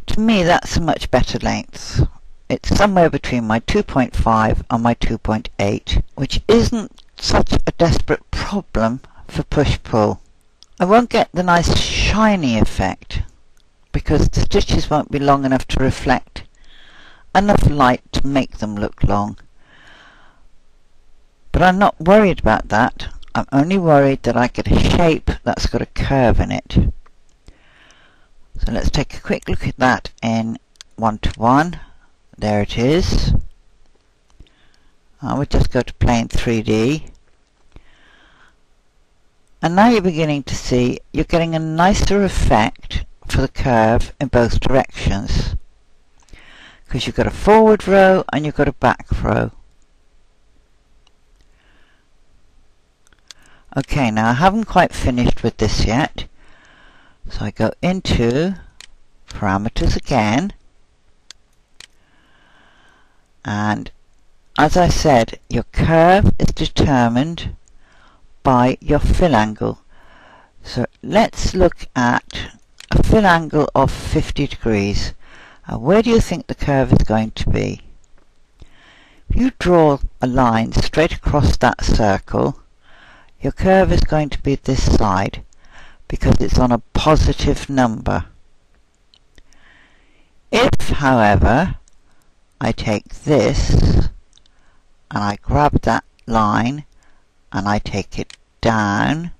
To me, that's a much better length. It's somewhere between my 2.5 and my 2.8, which isn't such a desperate problem for push-pull. I won't get the nice shiny effect because the stitches won't be long enough to reflect enough light to make them look long. But I'm not worried about that. I'm only worried that I get a shape that's got a curve in it. So let's take a quick look at that in 1:1. There it is. I would just go to plane 3D. And now you're beginning to see you're getting a nicer effect for the curve in both directions. Because you've got a forward row and you've got a back row. Okay, now I haven't quite finished with this yet. So I go into parameters again. And as I said, your curve is determined by your fill angle. So let's look at a fill angle of 50 degrees. Where do you think the curve is going to be? If you draw a line straight across that circle, your curve is going to be this side because it's on a positive number. If, however, I take this and I grab that line and I take it down,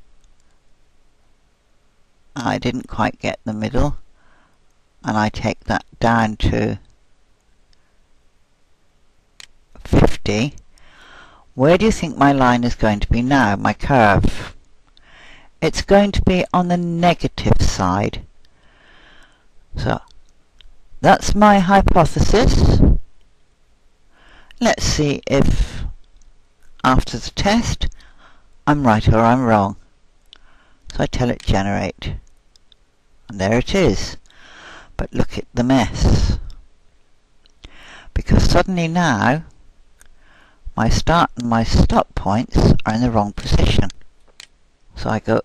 I didn't quite get the middle, and I take that down to 50, where do you think my line is going to be now, my curve? It's going to be on the negative side. So that's my hypothesis. Let's see if after the test I'm right or I'm wrong. So I tell it generate, and there it is. But look at the mess, because suddenly now my start and my stop points are in the wrong position. So I go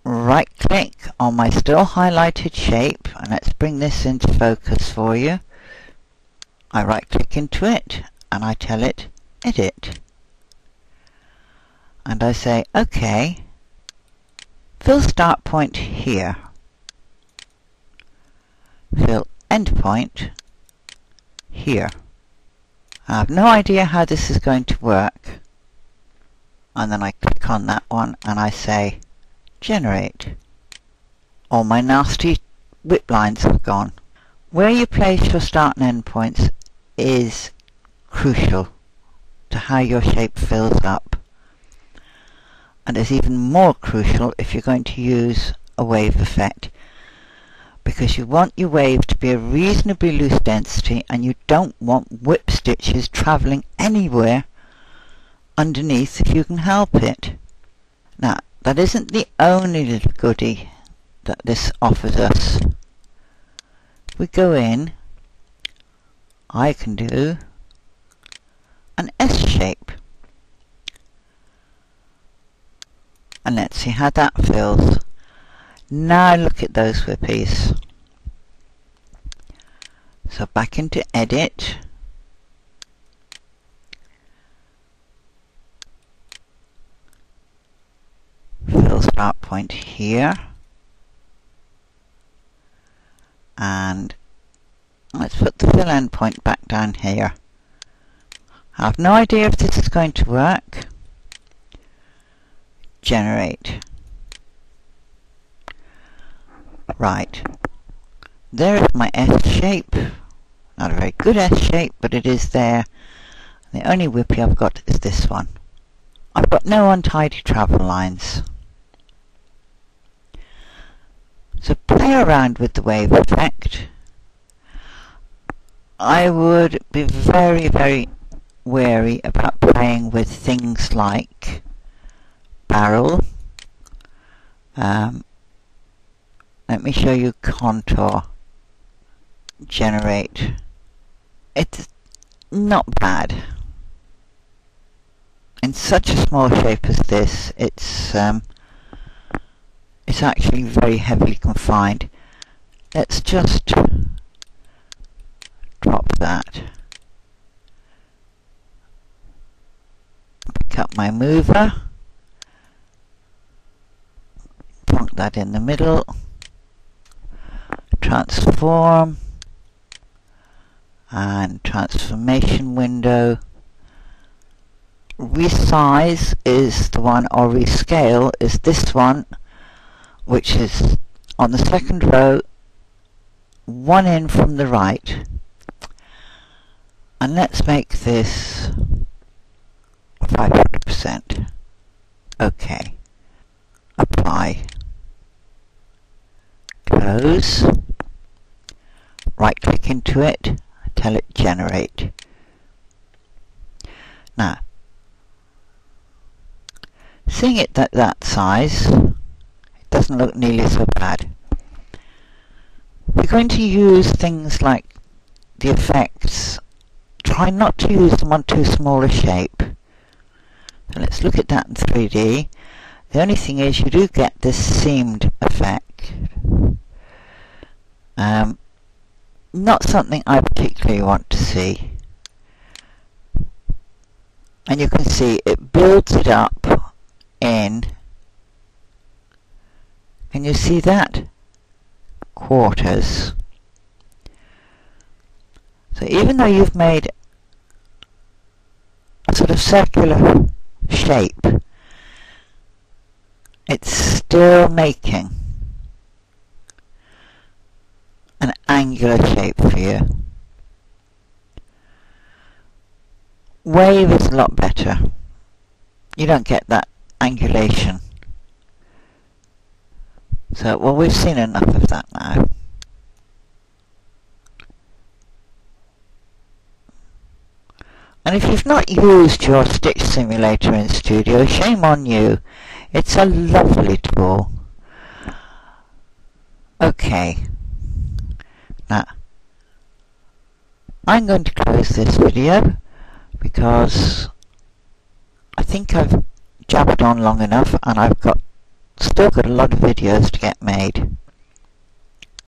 right click on my still highlighted shape, and let's bring this into focus for you. I right click into it and I tell it edit, and I say OK, fill start point here, fill end point here. I have no idea how this is going to work, and then I click on that one and I say generate. All my nasty whip lines have gone. Where you place your start and end points is crucial to how your shape fills up, and is even more crucial if you're going to use a wave effect, because you want your wave to be a reasonably loose density and you don't want whip stitches travelling anywhere underneath if you can help it. Now, that isn't the only little goodie that this offers us. If we go in, I can do an S shape. And let's see how that feels. Now look at those whippies. So back into edit. Fill start point here. And let's put the fill end point back down here. I have no idea if this is going to work. Generate. Right. There is my S shape. Not a very good S shape, but it is there. The only whippy I've got is this one. I've got no untidy travel lines. So play around with the wave effect. I would be very, very wary about playing with things like barrel. Let me show you contour. Generate. It's not bad. In such a small shape as this, it's actually very heavily confined. Let's just my mover, plonk that in the middle, transform, and transformation window. Resize is the one, or rescale is this one, which is on the second row, one in from the right. And let's make this 500%. OK. Apply. Close. Right click into it, tell it generate. Now, seeing it at that size, it doesn't look nearly so bad. We're going to use things like the effects. Try not to use them on too small a shape. So let's look at that in 3D. The only thing is you do get this seamed effect. Not something I particularly want to see. And you can see it builds it up in, can you see that? Quarters. So even though you've made a sort of circular shape, it's still making an angular shape for you. Wave is a lot better. You don't get that angulation. So, well, we've seen enough of that now. And if you've not used your Stitch Simulator in Studio, shame on you. It's a lovely tool. Okay. Now, I'm going to close this video because I think I've jabbered on long enough and I've still got a lot of videos to get made.